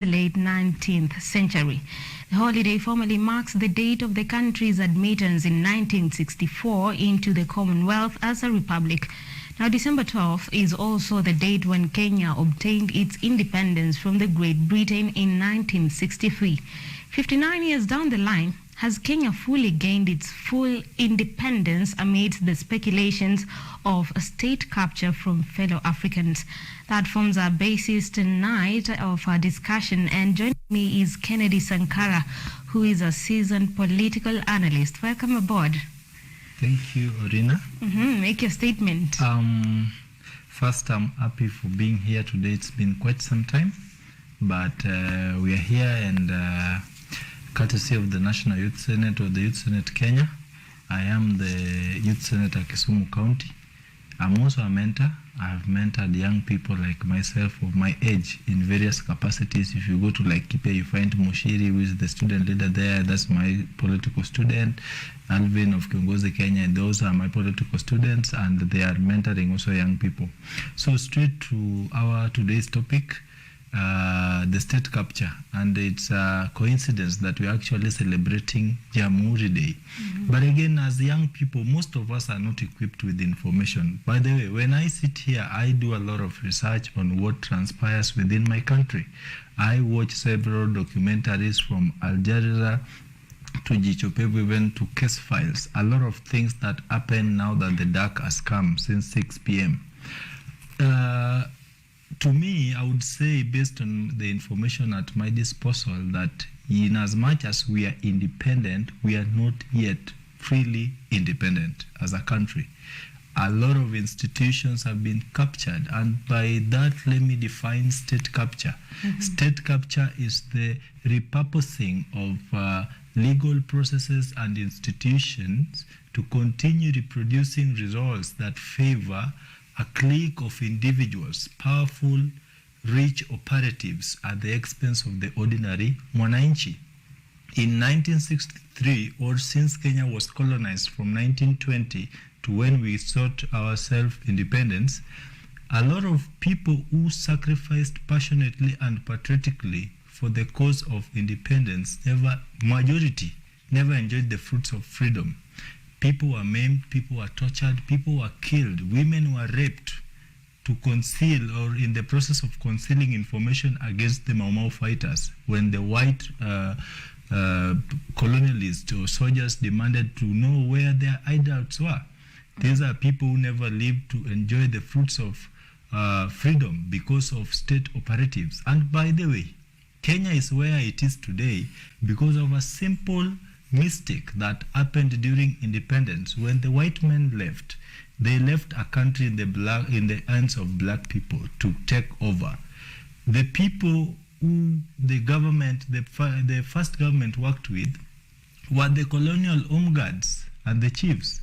the late 19th century. The holiday formally marks the date of the country's admittance in 1964 into the Commonwealth as a republic. Now, December 12th is also the date when Kenya obtained its independence from the Great Britain in 1963. 59 years down the line, has Kenya fully gained its full independence amidst the speculations of state capture from fellow Africans? That forms our basis tonight of our discussion, and joining me is Kennedy Sankara, who is a seasoned political analyst. Welcome aboard. Thank you, Orina. Make your statement. First, I'm happy for being here today. It's been quite some time, but we are here and courtesy of the National Youth Senate or the Youth Senate Kenya. I am the Youth Senator Kisumu County. I'm also a mentor. I've mentored young people like myself of my age in various capacities. If you go to Laikipia, you find Mushiri, who is the student leader there. That's my political student. Alvin of Kiongozi Kenya, those are my political students, and they are mentoring also young people. So straight to our today's topic, the state capture, and it's a coincidence that we're actually celebrating Jamhuri Day. But again, as young people, most of us are not equipped with information. By the way, when I sit here, I do a lot of research on what transpires within my country. I watch several documentaries from Al Jazeera to Jichopevu, even to case files. A lot of things that happen now that the dark has come since 6 p.m. To me, I would say, based on the information at my disposal, that in as much as we are independent, we are not yet freely independent as a country. A lot of institutions have been captured, and by that, let me define state capture. State capture is the repurposing of legal processes and institutions to continue reproducing results that favor a clique of individuals, powerful, rich operatives at the expense of the ordinary mwananchi. In 1963, or since Kenya was colonized from 1920 to when we sought our self-independence, a lot of people who sacrificed passionately and patriotically for the cause of independence, majority never enjoyed the fruits of freedom. People were maimed, people were tortured, people were killed, women were raped to conceal or in the process of concealing information against the Mau Mau fighters when the white colonialists or soldiers demanded to know where their hideouts were. These are people who never lived to enjoy the fruits of freedom because of state operatives. And by the way, Kenya is where it is today because of a simple mistake that happened during independence. When the white men left, they left a country in the hands of black people to take over. The people who the government, the first government worked with, were the colonial home guards and the chiefs.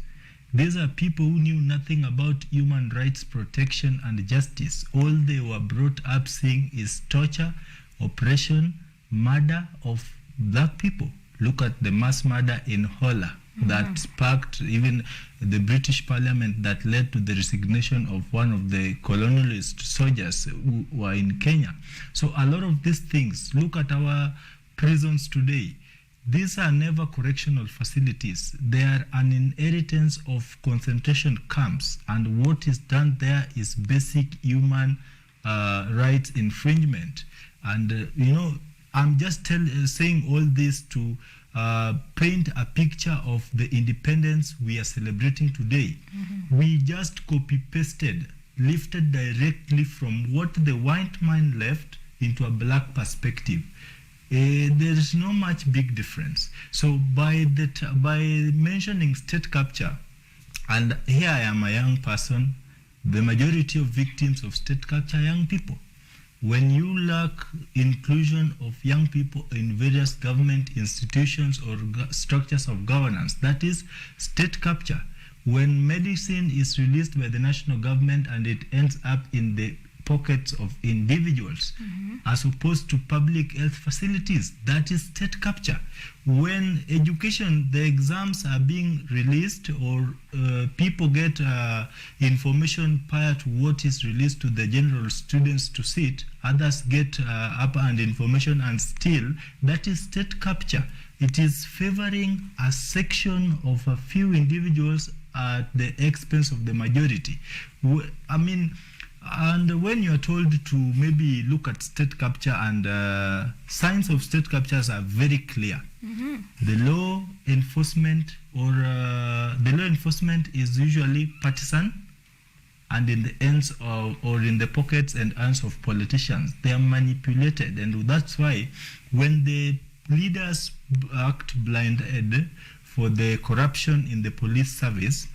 These are people who knew nothing about human rights protection and justice. All they were brought up seeing is torture, oppression, murder of black people. Look at the mass murder in Hola that sparked even the British Parliament, that led to the resignation of one of the colonialist soldiers who were in Kenya. So a lot of these things, look at our prisons today. These are never correctional facilities. They are an inheritance of concentration camps, and what is done there is basic human rights infringement. And I'm just saying all this to paint a picture of the independence we are celebrating today. We just copy-pasted, lifted directly from what the white man left into a black perspective. There is no much big difference. So by mentioning state capture, and here I am a young person, the majority of victims of state capture are young people. When you lack inclusion of young people in various government institutions or structures of governance, that is state capture. When medicine is released by the national government and it ends up in the pockets of individuals as opposed to public health facilities. That is state capture. When education, the exams are being released, or people get information prior to what is released to the general students to sit, others get upper hand information, and still that is state capture. It is favoring a section of a few individuals at the expense of the majority. I mean, and when you are told to maybe look at state capture, and signs of state captures are very clear. The law enforcement is usually partisan and in the hands of, or in the pockets and hands of politicians. They are manipulated, and that's why when the leaders act blind-headed for the corruption in the police service,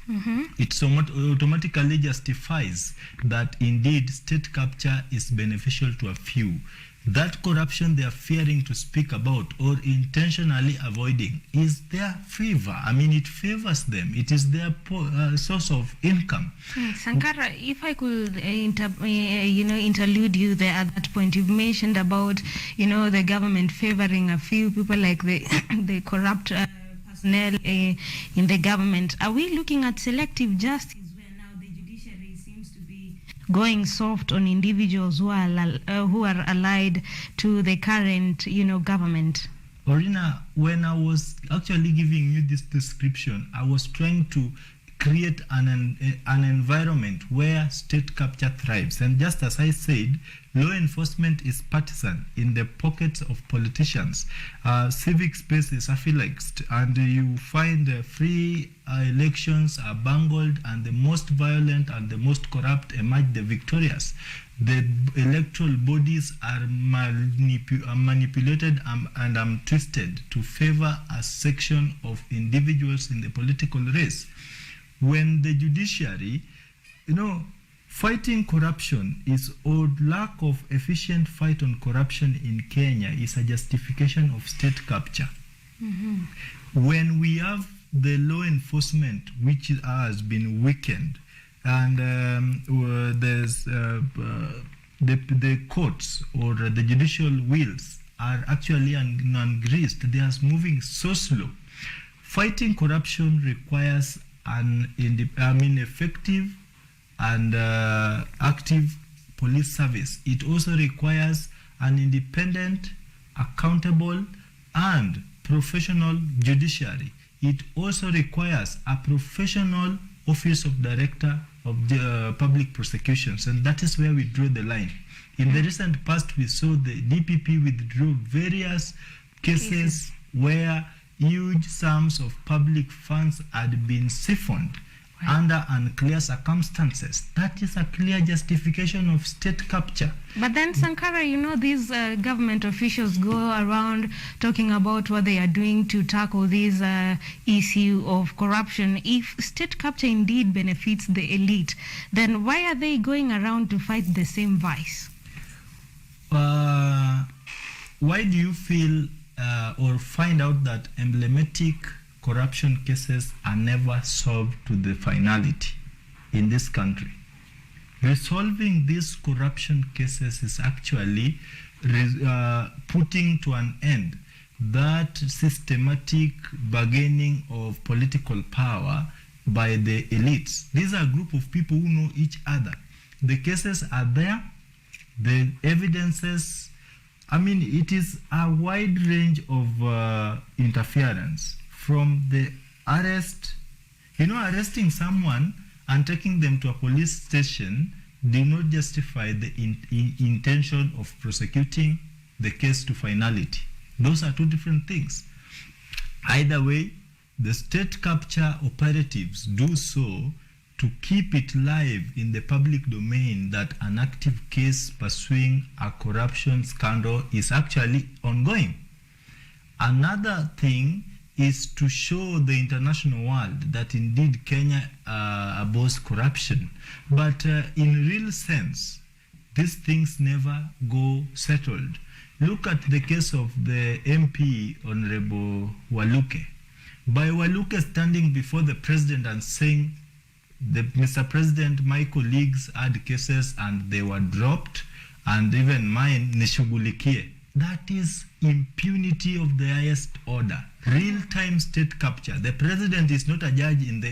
it automatically justifies that indeed state capture is beneficial to a few. That corruption they are fearing to speak about or intentionally avoiding is their favor. I mean, it favors them. It is their source of income. Sankara, if I could interlude you there at that point, you've mentioned about the government favoring a few people, like the corrupt personnel in the government. Are we looking at selective justice, where now the judiciary seems to be going soft on individuals who are allied to the current government? Orina, when I was actually giving you this description, I was trying to create an environment where state capture thrives. And just as I said, law enforcement is partisan in the pockets of politicians. Civic space is affiliated, and you find free elections are bungled, and the most violent and the most corrupt emerge the victorious. The electoral bodies are manipulated and twisted to favor a section of individuals in the political race. When the judiciary, fighting corruption or lack of efficient fight on corruption in Kenya is a justification of state capture. When we have the law enforcement, which has been weakened, and there's the courts or the judicial wheels are actually ungreased, they are moving so slow. Fighting corruption requires effective and active police service. It also requires an independent, accountable, and professional judiciary. It also requires a professional Office of Director of the Public Prosecutions, and that is where we draw the line. In the recent past, we saw the DPP withdraw various cases where huge sums of public funds had been siphoned under unclear circumstances. That is a clear justification of state capture. But then, Sankara, these government officials go around talking about what they are doing to tackle this issue of corruption. If state capture indeed benefits the elite, then why are they going around to fight the same vice? Why do you feel or find out that emblematic corruption cases are never solved to the finality in this country? Resolving these corruption cases is actually putting to an end that systematic bargaining of political power by the elites. These are a group of people who know each other. The cases are there, the evidences. It is a wide range of interference, from the arrest. Arresting someone and taking them to a police station do not justify the intention of prosecuting the case to finality. Those are two different things. Either way, the state capture operatives do so to keep it live in the public domain that an active case pursuing a corruption scandal is actually ongoing. Another thing is to show the international world that indeed Kenya abhors corruption. But in real sense, these things never go settled. Look at the case of the MP, Honorable Waluke. By Waluke standing before the president and saying Mr. President, my colleagues had cases and they were dropped, and even mine nishughulikie. That is impunity of the highest order. Real-time state capture. The president is not a judge in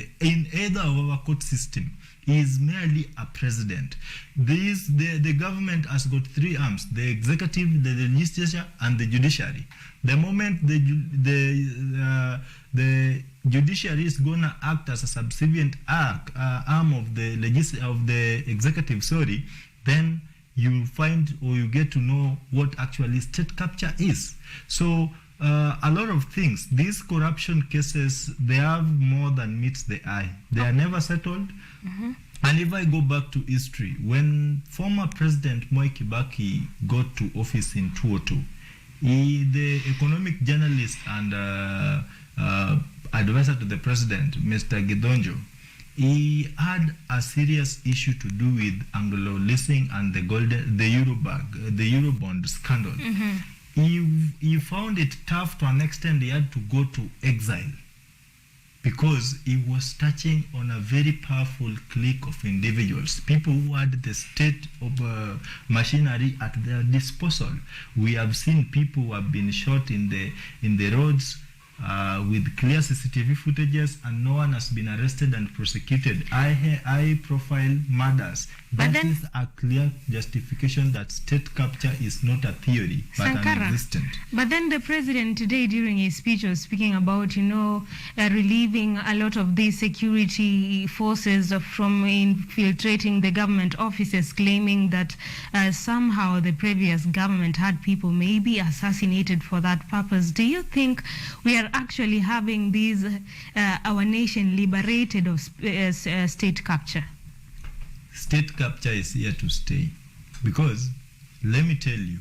either of our court system. He is merely a president. The government has got three arms: the executive, the legislature, and the judiciary. The moment the judiciary is gonna act as a subservient arm of the executive, then you find or you get to know what actually state capture is. So a lot of things, these corruption cases, they have more than meets the eye. They are never settled. Mm-hmm. And if I go back to history, when former President Mwai Kibaki got to office in 2002, the economic journalist and advisor to the president, Mr. Gidonjo, he had a serious issue to do with Anglo leasing and the Eurobond scandal. Mm-hmm. He found it tough to an extent. He had to go to exile because he was touching on a very powerful clique of individuals, people who had the state of machinery at their disposal. We have seen people who have been shot in the roads with clear CCTV footages, and no one has been arrested and prosecuted. High-profile murders. That is a clear justification that state capture is not a theory, but an existent. But then the president today, during his speech, was speaking about, relieving a lot of these security forces from infiltrating the government offices, claiming that somehow the previous government had people maybe assassinated for that purpose. Do you think we are actually having these, our nation liberated of state capture? State capture is here to stay, because let me tell you,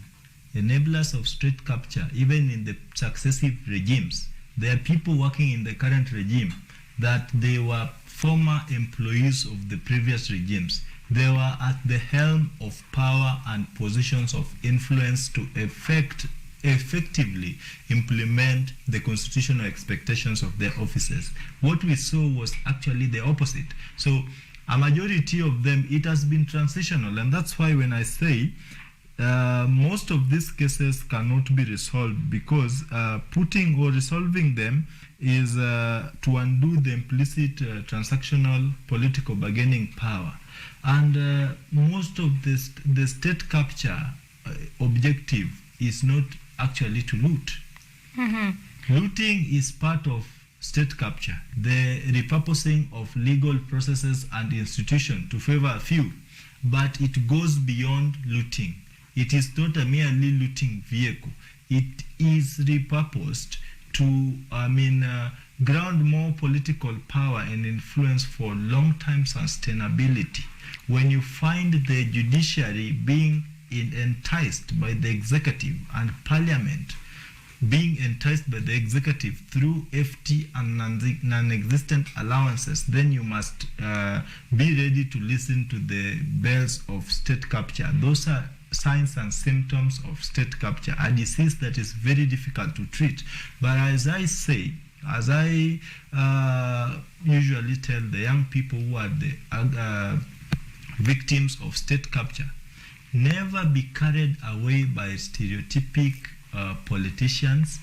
enablers of state capture, even in the successive regimes, there are people working in the current regime that they were former employees of the previous regimes. They were at the helm of power and positions of influence to effectively implement the constitutional expectations of their offices. What we saw was actually the opposite. So a majority of them, it has been transitional, and that's why when I say most of these cases cannot be resolved, because putting or resolving them is to undo the implicit transactional political bargaining power. And most of the state capture objective is not actually to loot. Mm-hmm. Looting is part of state capture, the repurposing of legal processes and institutions to favor a few, but it goes beyond looting. It is not a merely looting vehicle. It is repurposed to, ground more political power and influence for long-term sustainability. When you find the judiciary being enticed by the executive and parliament being enticed by the executive through FT and non-existent allowances, then you must be ready to listen to the bells of state capture. Those are signs and symptoms of state capture, a disease that is very difficult to treat. But as I say, as I usually tell the young people who are the victims of state capture, never be carried away by stereotypic politicians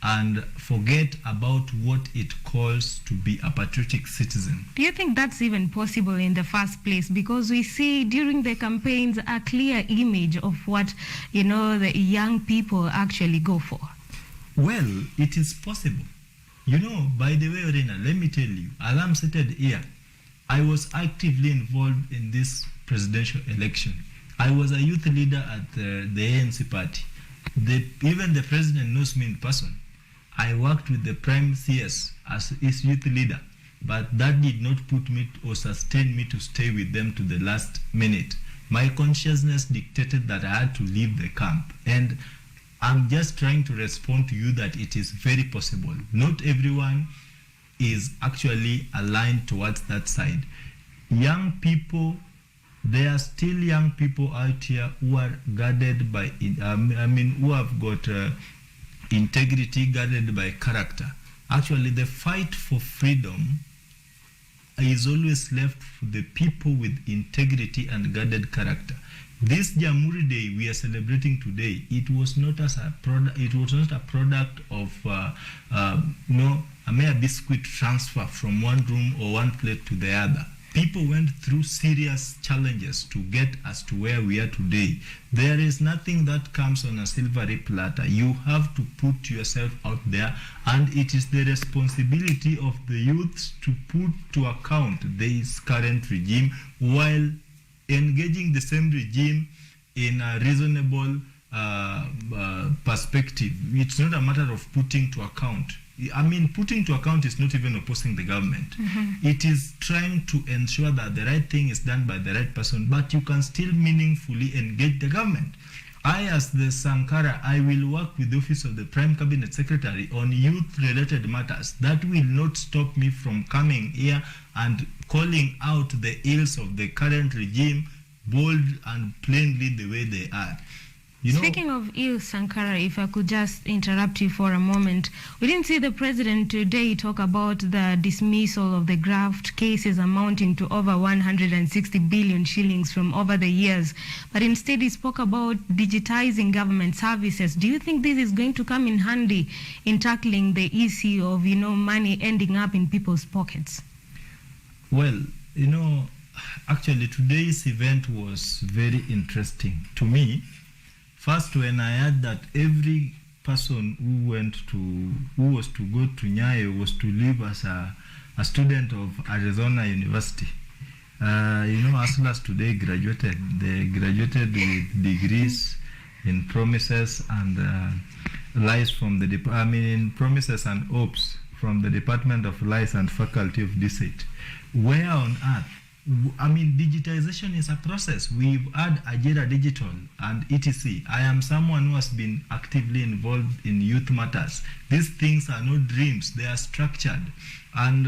and forget about what it calls to be a patriotic citizen. Do you think that's even possible in the first place? Because we see during the campaigns a clear image of what, the young people actually go for. Well, it is possible. By the way, Orena, let me tell you, as I'm seated here, I was actively involved in this presidential election. I was a youth leader at the ANC party. Even the president knows me in person. I worked with the Prime CS as his youth leader, but that did not put me or sustain me to stay with them to the last minute. My consciousness dictated that I had to leave the camp, and I'm just trying to respond to you that it is very possible. Not everyone is actually aligned towards that side. Young people, there are still young people out here who are guarded by, who have got integrity, guarded by character. Actually, the fight for freedom is always left for the people with integrity and guarded character. This Jamhuri Day we are celebrating today, it was not as a product. It was not a product of a mere biscuit transfer from one room or one plate to the other. People went through serious challenges to get us to where we are today. There is nothing that comes on a silvery platter. You have to put yourself out there, and it is the responsibility of the youths to put to account this current regime while engaging the same regime in a reasonable perspective. It's not a matter of putting to account. I mean, putting to account is not even opposing the government. It is trying to ensure that the right thing is done by the right person, but you can still meaningfully engage the government. I, as the Sankara, I will work with the Office of the Prime Cabinet Secretary on youth-related matters. That will not stop me from coming here and calling out the ills of the current regime bold and plainly the way they are. Speaking of ill, Sankara, if I could just interrupt you for a moment. We didn't see the president today talk about the dismissal of the graft cases amounting to over 160 billion shillings from over the years, but instead he spoke about digitizing government services. Do you think this is going to come in handy in tackling the issue of, money ending up in people's pockets? Well, actually today's event was very interesting to me. First, when I heard that every person who was to go to Nyayo was to live as a student of Arizona University. Hustlers today graduated. They graduated with degrees in promises and lies from in promises and hopes from the Department of Lies and Faculty of DSET. Where on earth? Digitization is a process. We've had Ajira Digital and etc. I am someone who has been actively involved in youth matters. These things are not dreams, they are structured. And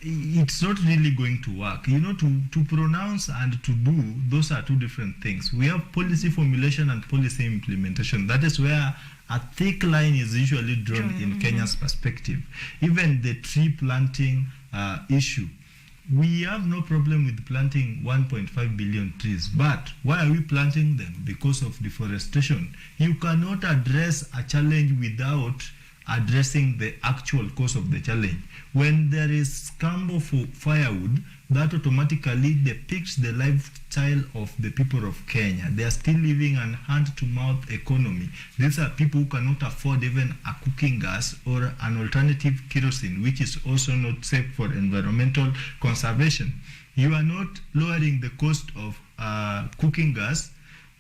it's not really going to work. To pronounce and to do, those are two different things. We have policy formulation and policy implementation. That is where a thick line is usually drawn in Kenya's perspective. Even the tree planting issue. We have no problem with planting 1.5 billion trees, but why are we planting them? Because of deforestation. You cannot address a challenge without addressing the actual cause of the challenge. When there is scramble for firewood, that automatically depicts the lifestyle of the people of Kenya. They are still living an hand-to-mouth economy. These are people who cannot afford even a cooking gas or an alternative kerosene, which is also not safe for environmental conservation. You are not lowering the cost of cooking gas,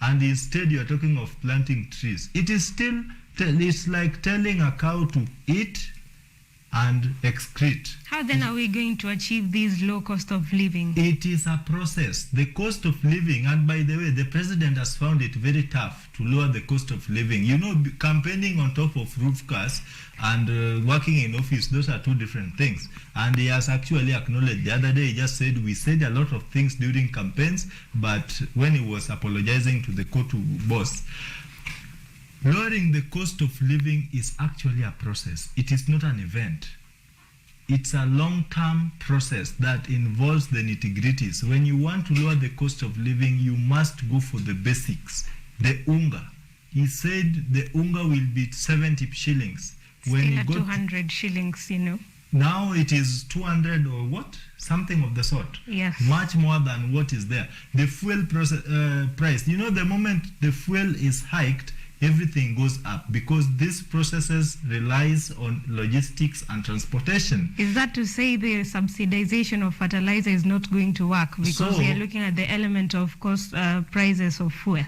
and instead you are talking of planting trees. It is still, it's like telling a cow to eat and excrete. How then are we going to achieve this low cost of living? It is a process. The cost of living, and by the way, the president has found it very tough to lower the cost of living. Campaigning on top of roof cars and working in office, those are two different things. And he has actually acknowledged. The other day, he just said, we said a lot of things during campaigns, but when he was apologizing to the Kotu boss, lowering the cost of living is actually a process. It is not an event. It's a long-term process that involves the nitty-gritties. When you want to lower the cost of living, you must go for the basics. The unga. He said the unga will be 70 shillings. Still at 200 shillings, Now it is 200 or what? Something of the sort. Yes. Much more than what is there. The fuel price, the moment the fuel is hiked, everything goes up because these processes relies on logistics and transportation. Is that to say the subsidization of fertilizer is not going to work because we are looking at the element of cost prices of fuel?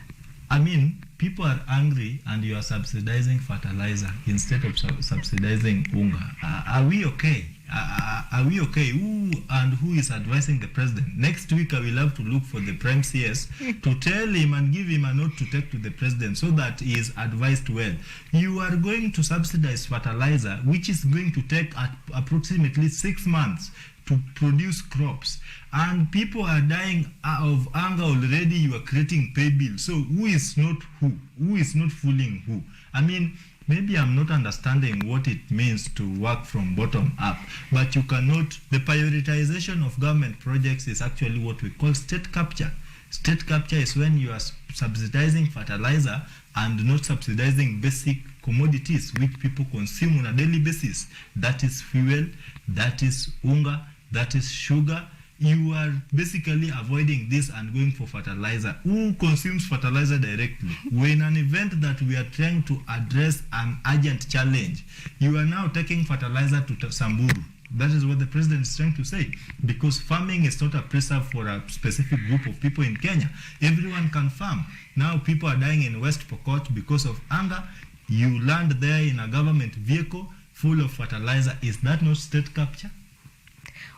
People are angry and you are subsidizing fertilizer instead of subsidizing unga. Are we okay? Are we okay? Who is advising the president? Next week, I will have to look for the Prime CS to tell him and give him a note to take to the president so that he is advised well. You are going to subsidize fertilizer, which is going to take approximately 6 months to produce crops, and people are dying of hunger already. You are creating pay bills. So who is not who? Who is not fooling who? I mean, maybe I'm not understanding what it means to work from bottom up, but you cannot, the prioritization of government projects is actually what we call state capture. State capture is when you are subsidizing fertilizer and not subsidizing basic commodities which people consume on a daily basis. That is fuel, that is unga, that is sugar. You are basically avoiding this and going for fertilizer. Who consumes fertilizer directly? When an event that we are trying to address an urgent challenge, you are now taking fertilizer to Samburu. That is what the president is trying to say, because farming is not a preserve for a specific group of people in Kenya. Everyone can farm. Now people are dying in West Pokot because of hunger. You land there in a government vehicle full of fertilizer. Is that not state capture?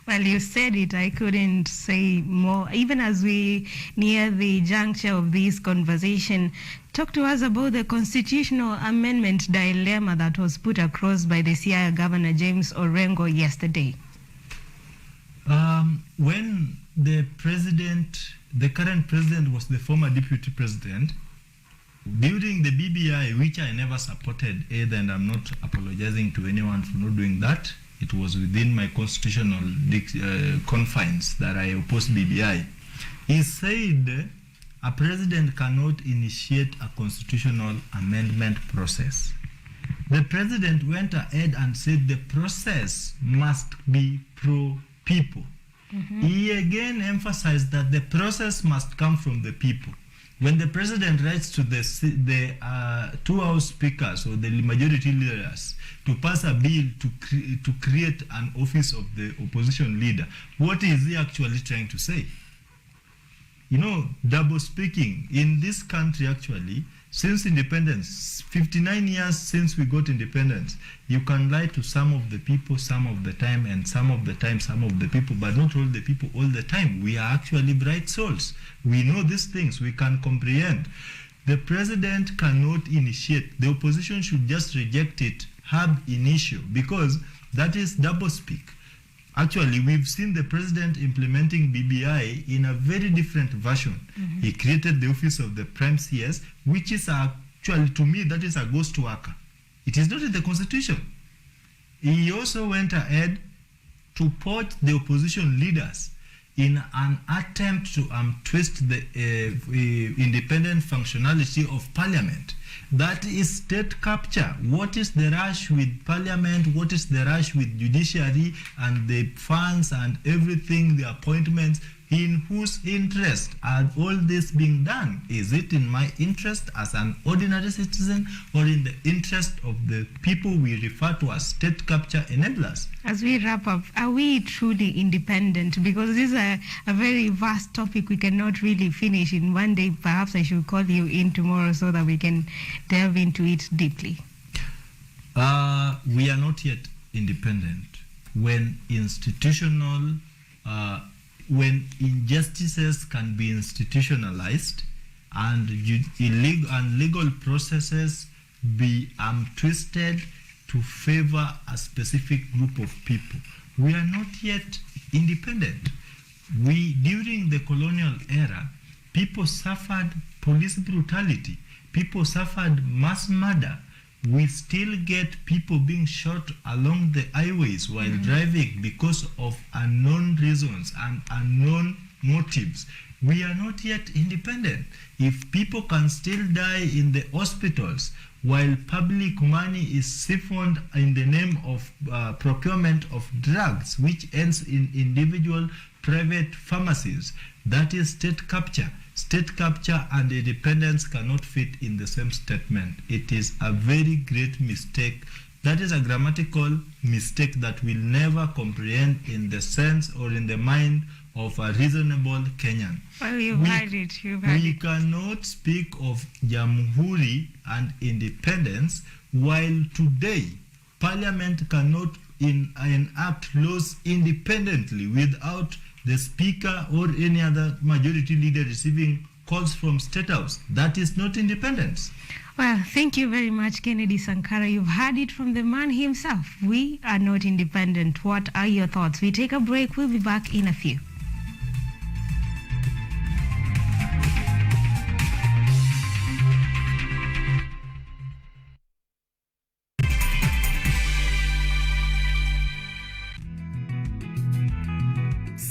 Well, you said it. I couldn't say more. Even as we near the juncture of this conversation, talk to us about the constitutional amendment dilemma that was put across by the Siaya Governor James Orengo yesterday. When the current president was the former deputy president, during the BBI, which I never supported either, and I'm not apologizing to anyone for not doing that. It was within my constitutional confines that I opposed BBI. He said a president cannot initiate a constitutional amendment process. The president went ahead and said the process must be pro-people. Mm-hmm. He again emphasized that the process must come from the people. When the president writes to the two house speakers or the majority leaders to pass a bill to create an office of the opposition leader, what is he actually trying to say? You know, double speaking in this country actually, since independence, 59 years since we got independence, you can lie to some of the people some of the time, and some of the time some of the people, but not all the people all the time. We are actually bright souls. We know these things. We can comprehend. The president cannot initiate. The opposition should just reject it ab initio, because that is doublespeak. Actually, we've seen the president implementing BBI in a very different version. Mm-hmm. He created the office of the Prime CS, which is actually, to me, that is a ghost worker. It is not in the constitution. He also went ahead to put the opposition leaders in an attempt to twist the independent functionality of parliament. That is state capture. What is the rush with parliament? What is the rush with judiciary and the funds and everything, the appointments? In whose interest are all this being done? Is it in my interest as an ordinary citizen, or in the interest of the people we refer to as state capture enablers? As we wrap up, are we truly independent? Because this is a very vast topic we cannot really finish in one day. Perhaps I should call you in tomorrow so that we can delve into it deeply. We are not yet independent. When when injustices can be institutionalized and illegal and legal processes be twisted to favor a specific group of people, we are not yet independent. During the colonial era, people suffered police brutality, people suffered mass murder. We still get people being shot along the highways while driving because of unknown reasons and unknown motives. We are not yet independent. If people can still die in the hospitals while public money is siphoned in the name of procurement of drugs, which ends in individual private pharmacies, that is state capture. State capture and independence cannot fit in the same statement. It is a very great mistake. That is a grammatical mistake that we'll never comprehend in the sense or in the mind of a reasonable Kenyan. Well, you've heard it. We cannot speak of Jamhuri and independence while today Parliament cannot enact laws independently without the Speaker or any other majority leader receiving calls from State House. That is not independence. Well, thank you very much, Kennedy Sankara. You've heard it from the man himself. We are not independent. What are your thoughts? We take a break. We'll be back in a few.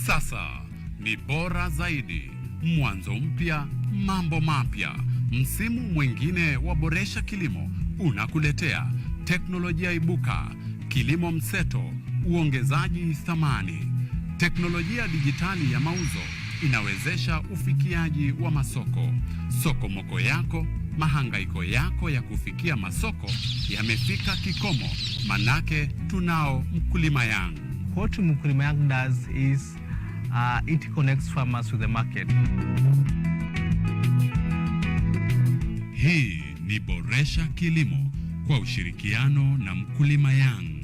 Sasa ni bora zaidi. Mwanzo mpya, mambo mapya. Msimu mwingine wa Boresha Kilimo unakuletea teknolojia ibuka, kilimo mseto, uongezaji thamani. Teknolojia dijitali ya mauzo inawezesha ufikiaji wa masoko. Sokomoko yako, mahangaiko yako ya kufikia masoko yamefika kikomo, manake tunao Mkulima Yangu. What Mkulima Yangu does is it connects farmers with the market. Hii ni Boresha Kilimo kwa ushirikiano na Mkulima Yangu.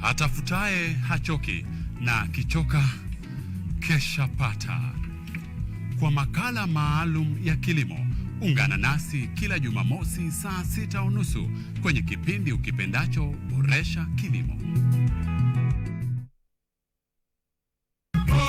Atafutaye hachoki na kichoka kesha pata. Kwa makala maalum ya kilimo, ungana nasi kila Jumamosi saa 6:30 kwenye kipindi ukipendacho Boresha Kilimo.